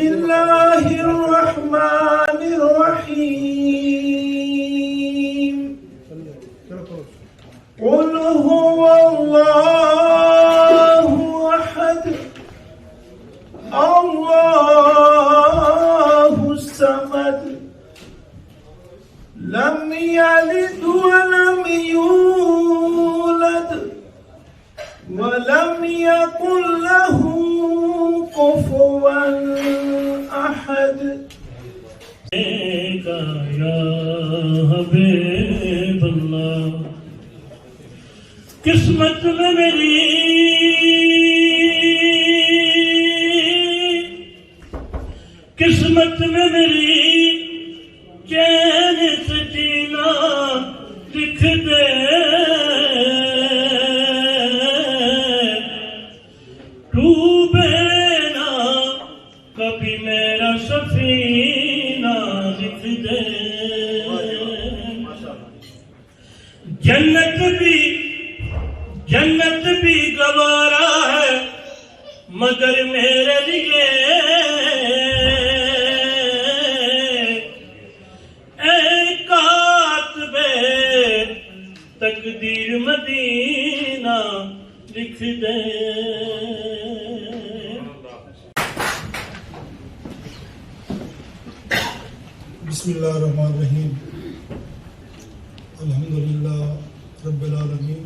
الله الرحمن الرحيم قل هو الله أحد الله الصمد لم يلد ولم يولد ولم يكن له كفوا أحد يا حبيب الله قسمت میں میری قسمت میں میری چین سے جینا لکھ دے ڈوبے نہ کبھی میرا سفینہ لکھ دے جنت بھی گوارا ہے مگر میرے لیے اے کاتب تقدیر مدینہ لکھ دے. بسم اللہ الرحمن الرحیم الحمدللہ رب العالمین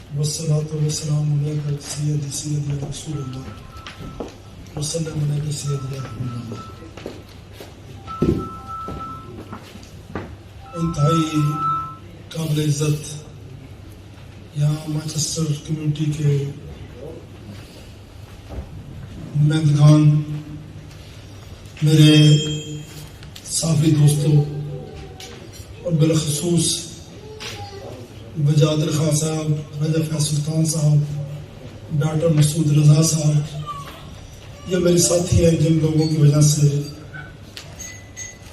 والصلاة والسلام علیکہ سید یا رسول اللہ وسلم علیکہ سید یا حبیب اللہ. انتہائی قابل عزت یہاں مانچسٹر کمیونٹی کے نمائندگان، میرے صافی دوستوں اور بالخصوص بجادر خان صاحب، رجب فیض سلطان صاحب، ڈاکٹر مسعود رضا صاحب، یہ میرے ساتھی ہیں جن لوگوں کی وجہ سے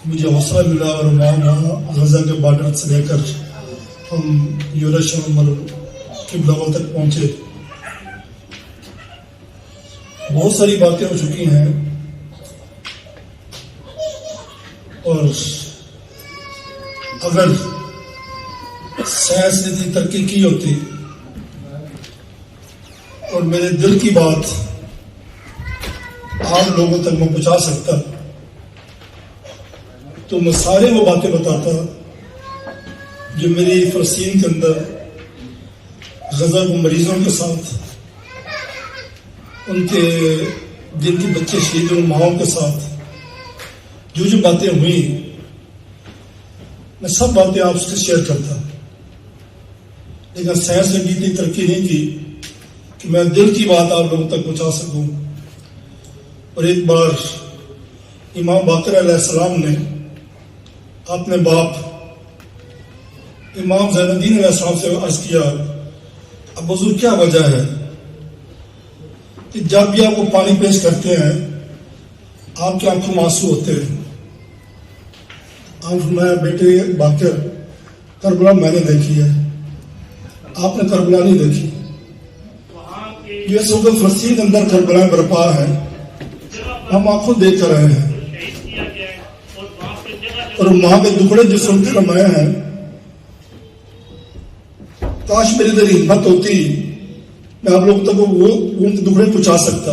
مجھے حوصلہ ملا اور وہاں غزہ کے بارڈر سے لے کر ہم یورشلم اور قبلہ تک پہنچے. بہت ساری باتیں ہو چکی ہیں اور اگر سائنس نے اتنی ترقی کی ہوتی اور میرے دل کی بات عام لوگوں تک میں پہنچا سکتا تو میں سارے وہ باتیں بتاتا جو میری فلسطین کے اندر غزہ کے مریضوں کے ساتھ، ان کے جن کے بچے شہید ہوئے ماؤں کے ساتھ جو باتیں ہوئی، میں سب باتیں آپ سے شیئر کرتا. لیکن سائنس نے بھی اتنی ترقی نہیں کی کہ میں دل کی بات آپ لوگوں تک پہنچا سکوں. اور ایک بار امام باقر علیہ السلام نے اپنے باپ امام زین الدین علیہ السلام سے عرض کیا، اب حضور کیا وجہ ہے کہ جب بھی آپ کو پانی پیش کرتے ہیں آپ کی آنکھوں میں آنسو ہوتے ہیں؟ آپ فرمایا، بیٹے باقر، کربلا میں نے دیکھی ہے، آپ نے کربلا نہیں دیکھی. یہ سب فلسطین کے اندر کربلا برپا ہے، ہم آنکھوں دیکھ کر رہے ہیں اور وہاں کے ٹکڑے جس وقت رمائے ہیں. کاش میری ادھر ہمت ہوتی میں آپ لوگ تک وہ ان کے ٹکڑے پہنچا سکتا.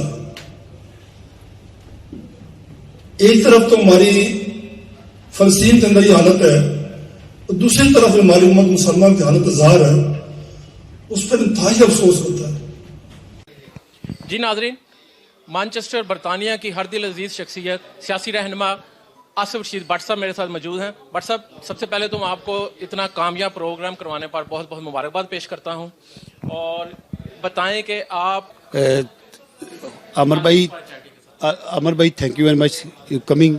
ایک طرف تو ہماری فلسطین کے اندر یہ حالت ہے اور دوسری طرف ہماری امت مسلمان کی حالت ظاہر ہے، اس پر انتہائی افسوس ہوتا ہے. جی ناظرین، مانچسٹر برطانیہ کی ہر دل عزیز شخصیت سیاسی رہنما آصف رشید بٹ صاحب میرے ساتھ موجود ہیں. بٹ صاحب، سب سے پہلے تو میں آپ کو اتنا کامیاب پروگرام کروانے پر بہت بہت مبارکباد پیش کرتا ہوں، اور بتائیں کہ آپ عمر بھائی thank you very much coming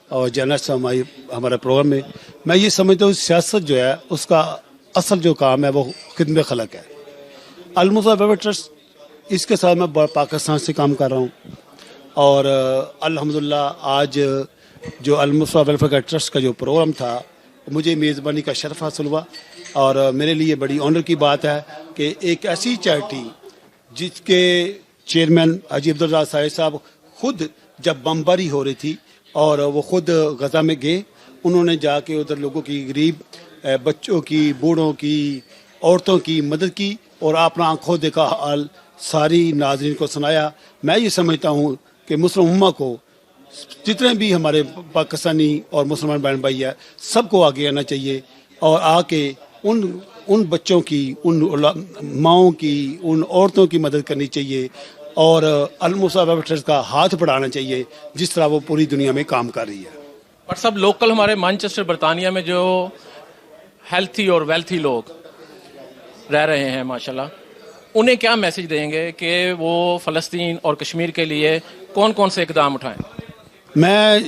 اور جرنلسٹ ہمارے پروگرام میں. میں یہ سمجھتا ہوں سیاست جو ہے اس کا اصل جو کام ہے وہ خدمت خلق ہے. المصطفیٰ ویلفیئر ٹرسٹ، اس کے ساتھ میں پاکستان سے کام کر رہا ہوں اور الحمدللہ آج جو المصطفیٰ ویلفیئر ٹرسٹ کا جو پروگرام تھا مجھے میزبانی کا شرف حاصل ہوا اور میرے لیے بڑی آنر کی بات ہے کہ ایک ایسی چیریٹی جس کے چیئرمین حاجی عبدالرزاق صاحب خود جب بمباری ہو رہی تھی اور وہ خود غزہ میں گئے, انہوں نے جا کے ادھر لوگوں کی, غریب بچوں کی, بوڑھوں کی, عورتوں کی مدد کی اور اپنا آنکھوں دیکھا حال ساری ناظرین کو سنایا. میں یہ سمجھتا ہوں کہ مسلم امہ کو, جتنے بھی ہمارے پاکستانی اور مسلمان بہن بھائی ہیں, سب کو آگے آنا چاہیے اور آ کے ان بچوں کی, ان ماؤں کی, ان عورتوں کی مدد کرنی چاہیے اور المصطفیٰ ٹرسٹ کا ہاتھ بڑھانا چاہیے جس طرح وہ پوری دنیا میں کام کر رہی ہے. اور سب لوکل ہمارے مانچسٹر برطانیہ میں جو ہیلتھی اور ویلتھی لوگ رہ رہے ہیں ماشاءاللہ, انہیں کیا میسج دیں گے کہ وہ فلسطین اور کشمیر کے لیے کون کون سے اقدام اٹھائیں؟ میں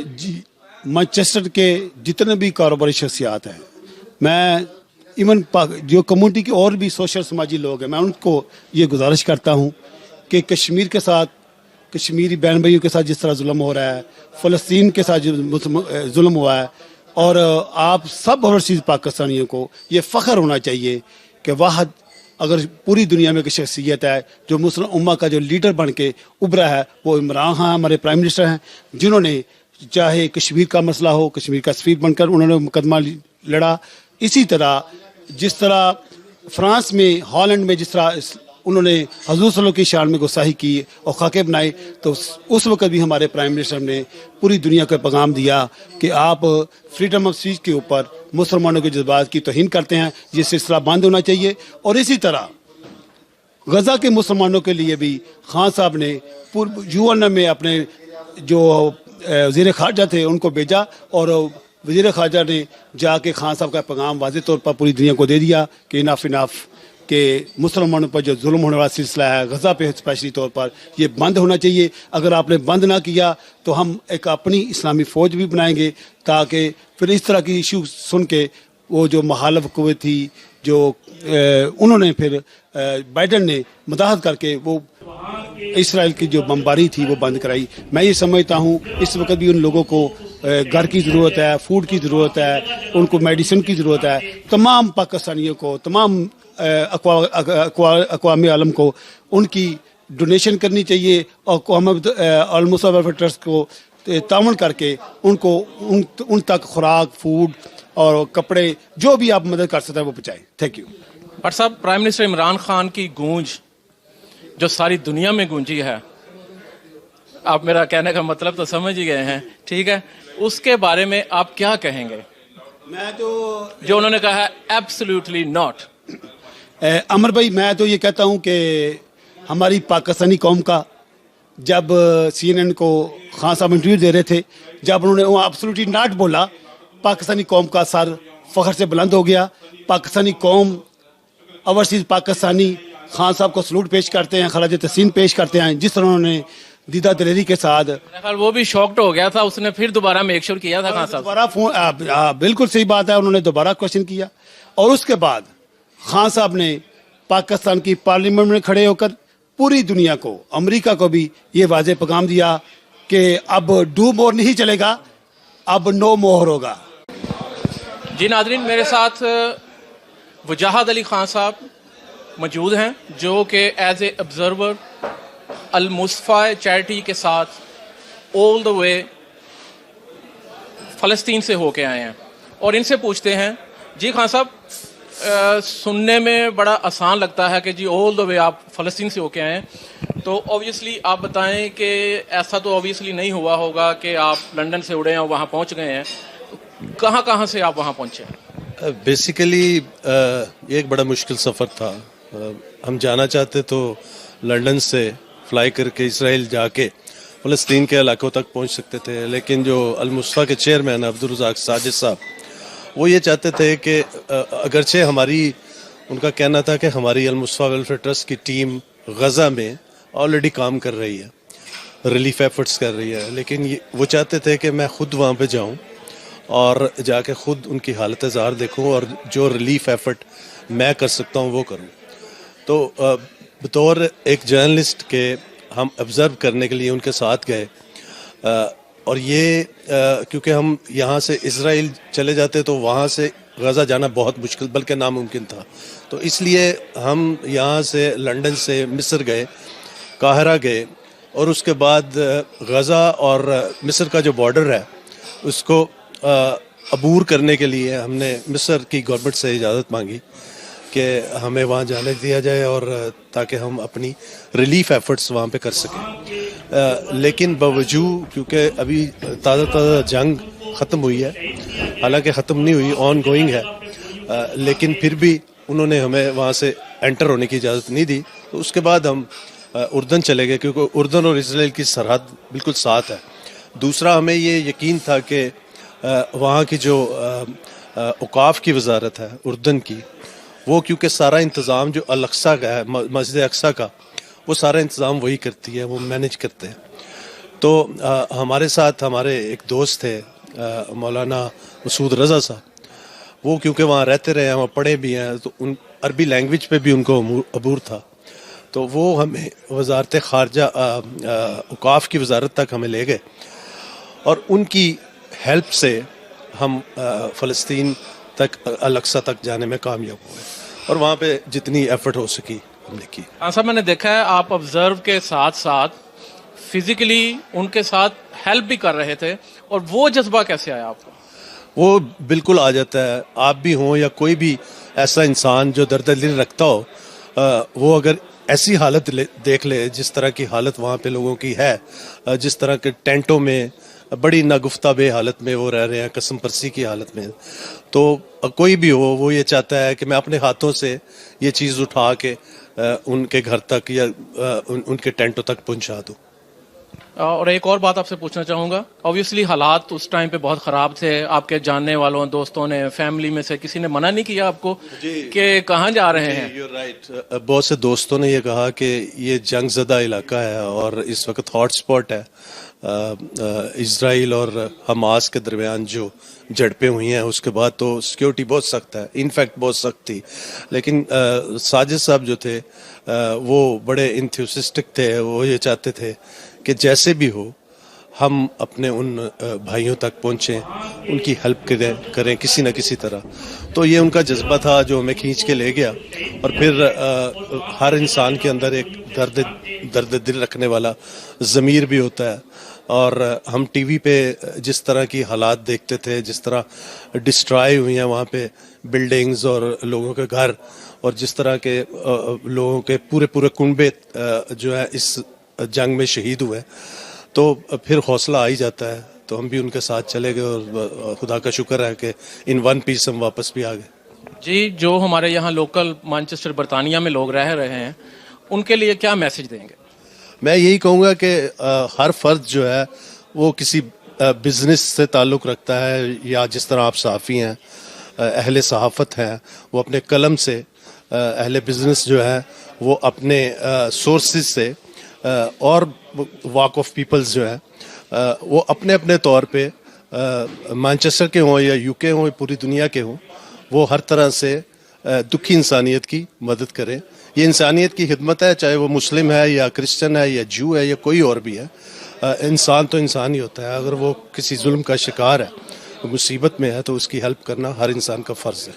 مانچسٹر کے جتنے بھی کاروباری شخصیات ہیں, میں ایون جو کمیونٹی کے اور بھی سوشل سماجی لوگ ہیں, میں ان کو یہ گزارش کرتا ہوں کہ کشمیر کے ساتھ, کشمیری بہن بھائیوں کے ساتھ جس طرح ظلم ہو رہا ہے, فلسطین کے ساتھ جو ظلم ہوا ہے, اور آپ سب اوورسیز پاکستانیوں کو یہ فخر ہونا چاہیے کہ واحد اگر پوری دنیا میں ایک شخصیت ہے جو مسلم امہ کا جو لیڈر بن کے ابھرا ہے, وہ عمران خان ہمارے پرائم منسٹر ہیں, جنہوں نے چاہے کشمیر کا مسئلہ ہو, کشمیر کا سفیر بن کر انہوں نے مقدمہ لڑا. اسی طرح جس طرح فرانس میں, ہالینڈ میں جس طرح انہوں نے حضور صلی اللہ علیہ وسلم کی شان میں گستاخی کی اور خاکے بنائے, تو اس وقت بھی ہمارے پرائم منسٹر نے پوری دنیا کو پیغام دیا کہ آپ فریڈم آف اسپیچ کے اوپر مسلمانوں کے جذبات کی توہین کرتے ہیں, یہ سلسلہ بند ہونا چاہیے. اور اسی طرح غزہ کے مسلمانوں کے لیے بھی خان صاحب نے UN میں اپنے جو وزیر خارجہ تھے ان کو بھیجا, اور وزیر خارجہ نے جا کے خان صاحب کا پیغام واضح طور پر پوری دنیا کو دے دیا کہ اناف کہ مسلمانوں پر جو ظلم ہونے والا سلسلہ ہے غزہ پہ اسپیشلی طور پر یہ بند ہونا چاہیے. اگر آپ نے بند نہ کیا تو ہم ایک اپنی اسلامی فوج بھی بنائیں گے, تاکہ پھر اس طرح کی ایشو سن کے وہ جو مخالف قوت تھی, جو انہوں نے پھر بائیڈن نے مداحت کر کے وہ اسرائیل کی جو بمباری تھی وہ بند کرائی. میں یہ سمجھتا ہوں اس وقت بھی ان لوگوں کو گھر کی ضرورت ہے, فوڈ کی ضرورت ہے, ان کو میڈیسن کی ضرورت ہے. تمام پاکستانیوں کو, تمام اقوام عالم کو ان کی ڈونیشن کرنی چاہیے اور المصطفیٰ ٹرسٹ کو تعاون کر کے ان تک خوراک, فوڈ اور کپڑے جو بھی آپ مدد کر سکتے ہیں وہ پہنچائیں. Thank you. بٹ صاحب, پرائم منسٹر عمران خان کی گونج جو ساری دنیا میں گونجی ہے, آپ میرا کہنے کا مطلب تو سمجھ ہی گئے ہیں, ٹھیک ہے, اس کے بارے میں آپ کیا کہیں گے؟ میں تو جو انہوں نے کہا ہے ایبسلیوٹلی ناٹ. عمر بھائی, میں تو یہ کہتا ہوں کہ ہماری پاکستانی قوم کا, جب CNN کو خان صاحب انٹرویو دے رہے تھے, جب انہوں نے وہ ایبسلیوٹلی ناٹ بولا, پاکستانی قوم کا سر فخر سے بلند ہو گیا. پاکستانی قوم, اوورسیز پاکستانی خان صاحب کو سلوٹ پیش کرتے ہیں, خراج تحسین پیش کرتے ہیں, جس طرح انہوں نے دیدہ دلیری کے ساتھ. وہ بھی شاکڈ ہو گیا تھا, اس نے پھر دوبارہ میک شور کیا تھا خان صاحب. دوبارہ فون, بالکل صحیح بات ہے, انہوں نے دوبارہ کوشچن کیا, اور اس کے بعد خان صاحب نے پاکستان کی پارلیمنٹ میں کھڑے ہو کر پوری دنیا کو, امریکہ کو بھی یہ واضح پیغام دیا کہ اب ڈو مور نہیں چلے گا, اب نو مور ہوگا. جی ناظرین, میرے ساتھ وجاہد علی خان صاحب موجود ہیں جو کہ as a observer Al Mustafa charity کے ساتھ آل دا وے فلسطین سے ہو کے آئے ہیں, اور ان سے پوچھتے ہیں. جی خان صاحب, سننے میں بڑا آسان لگتا ہے کہ جی آل دا وے آپ فلسطین سے ہو کے آئے ہیں, تو اوبیسلی آپ بتائیں کہ ایسا تو اوبیسلی نہیں ہوا ہوگا کہ آپ لنڈن سے اڑے ہیں اور وہاں پہنچ گئے ہیں. کہاں کہاں سے آپ وہاں پہنچے؟ بیسیکلی یہ ایک بڑا مشکل سفر تھا. ہم جانا چاہتے تو لنڈن سے فلائی کر کے اسرائیل جا کے فلسطین کے علاقوں تک پہنچ سکتے تھے, لیکن جو المصطفیٰ کے چیئرمین عبدالرزاق ساجد صاحب, وہ یہ چاہتے تھے کہ اگرچہ ان کا کہنا تھا کہ ہماری المصطفیٰ ویلفیئر ٹرسٹ کی ٹیم غزہ میں آلریڈی کام کر رہی ہے, ریلیف ایفرٹس کر رہی ہے, لیکن وہ چاہتے تھے کہ میں خود وہاں پہ جاؤں اور جا کے خود ان کی حالت زار دیکھوں اور جو ریلیف ایفرٹ میں کر سکتا ہوں وہ کروں. تو بطور ایک جرنلسٹ کے ہم آبزرو کرنے کے لیے ان کے ساتھ گئے, اور یہ کیونکہ ہم یہاں سے اسرائیل چلے جاتے تو وہاں سے غزہ جانا بہت مشکل بلکہ ناممکن تھا, تو اس لیے ہم یہاں سے لنڈن سے مصر گئے, قاہرہ گئے, اور اس کے بعد غزہ اور مصر کا جو بارڈر ہے اس کو عبور کرنے کے لیے ہم نے مصر کی گورنمنٹ سے اجازت مانگی کہ ہمیں وہاں جانے دیا جائے اور تاکہ ہم اپنی ریلیف ایفرٹس وہاں پہ کر سکیں. لیکن باوجود کیونکہ ابھی تازہ جنگ ختم ہوئی ہے، حالانکہ ختم نہیں ہوئی، آن گوئنگ ہے، لیکن پھر بھی انہوں نے ہمیں وہاں سے انٹر ہونے کی اجازت نہیں دی. تو اس کے بعد ہم اردن چلے گئے کیونکہ اردن اور اسرائیل کی سرحد بالکل ساتھ ہے. دوسرا ہمیں یہ یقین تھا کہ وہاں کی جو اوقاف کی وزارت ہے اردن کی، وہ کیونکہ سارا انتظام جو الاقصی کا ہے، مسجد اقصی کا، وہ سارا انتظام وہی کرتی ہے، وہ مینیج کرتے ہیں. تو ہمارے ساتھ ہمارے ایک دوست تھے مولانا مسعود رضا صاحب، وہ کیونکہ وہاں رہتے رہے ہیں، وہاں پڑھے بھی ہیں، تو ان عربی لینگویج پہ بھی ان کو عبور تھا. تو وہ ہمیں وزارت خارجہ اوقاف کی وزارت تک ہمیں لے گئے اور ان کی ہیلپ سے ہم فلسطین تک الاقصی تک جانے میں کامیاب ہوئے اور وہاں پہ جتنی ایفرٹ ہو سکی ہم نے کی. ہاں صاحب، میں نے دیکھا ہے آپ آبزرو کے ساتھ ساتھ فزیکلی ان کے ساتھ ہیلپ بھی کر رہے تھے، اور وہ جذبہ کیسے آیا آپ کو؟ وہ بالکل آ جاتا ہے. آپ بھی ہوں یا کوئی بھی ایسا انسان جو درد دل رکھتا ہو، وہ اگر ایسی حالت دیکھ لے جس طرح کی حالت وہاں پہ لوگوں کی ہے، جس طرح کے ٹینٹوں میں بڑی ناگفتہ بے حالت میں وہ رہ رہے ہیں، قسم پرسی کی حالت میں، تو کوئی بھی ہو وہ یہ چاہتا ہے کہ میں اپنے ہاتھوں سے یہ چیز اٹھا کے ان کے گھر تک یا ان کے ٹینٹوں تک پہنچا دوں. اور ایک اور بات آپ سے پوچھنا چاہوں گا، اوبویسلی حالات اس ٹائم پہ بہت خراب تھے، آپ کے جاننے والوں، دوستوں نے، فیملی میں سے کسی نے منع نہیں کیا آپ کو کہ کہاں جا رہے ہیں؟ رائٹ. بہت سے دوستوں نے یہ کہا کہ یہ جنگ زدہ علاقہ ہے اور اس وقت ہاٹ سپاٹ ہے. اسرائیل اور حماس کے درمیان جو جھڑپیں ہوئی ہیں اس کے بعد تو سیکیورٹی بہت سخت ہے، انفیکٹ بہت سخت تھی. لیکن ساجد صاحب جو تھے وہ بڑے انتھوسسٹک تھے، وہ یہ چاہتے تھے کہ جیسے بھی ہو ہم اپنے ان بھائیوں تک پہنچیں، ان کی ہیلپ کریں کسی نہ کسی طرح. تو یہ ان کا جذبہ تھا جو ہمیں کھینچ کے لے گیا. اور پھر ہر انسان کے اندر ایک درد دل رکھنے والا ضمیر بھی ہوتا ہے، اور ہم ٹی وی پہ جس طرح کی حالات دیکھتے تھے، جس طرح ڈسٹرائے ہوئی ہیں وہاں پہ بلڈنگز اور لوگوں کے گھر، اور جس طرح کے لوگوں کے پورے کنبے جو ہے اس جنگ میں شہید ہوئے، تو پھر حوصلہ آ ہی جاتا ہے. تو ہم بھی ان کے ساتھ چلے گئے اور خدا کا شکر ہے کہ ان ون پیس ہم واپس بھی آ گئے. جی، جو ہمارے یہاں لوکل مانچسٹر برطانیہ میں لوگ رہ رہے ہیں، ان کے لیے کیا میسج دیں گے؟ میں یہی کہوں گا کہ ہر فرد جو ہے وہ کسی بزنس سے تعلق رکھتا ہے، یا جس طرح آپ صحافی ہیں، اہل صحافت ہیں، وہ اپنے قلم سے، اہل بزنس جو ہے وہ اپنے سورسز سے، اور واک آف پیپلز جو ہے وہ اپنے اپنے طور پہ مانچسٹر کے ہوں یا یو کے ہوں، پوری دنیا کے ہوں، وہ ہر طرح سے دکھی انسانیت کی مدد کریں. یہ انسانیت کی خدمت ہے، چاہے وہ مسلم ہے یا کرسچن ہے یا جو ہے یا کوئی اور بھی ہے. انسان تو انسان ہی ہوتا ہے. اگر وہ کسی ظلم کا شکار ہے، مصیبت میں ہے، تو اس کی ہیلپ کرنا ہر انسان کا فرض ہے.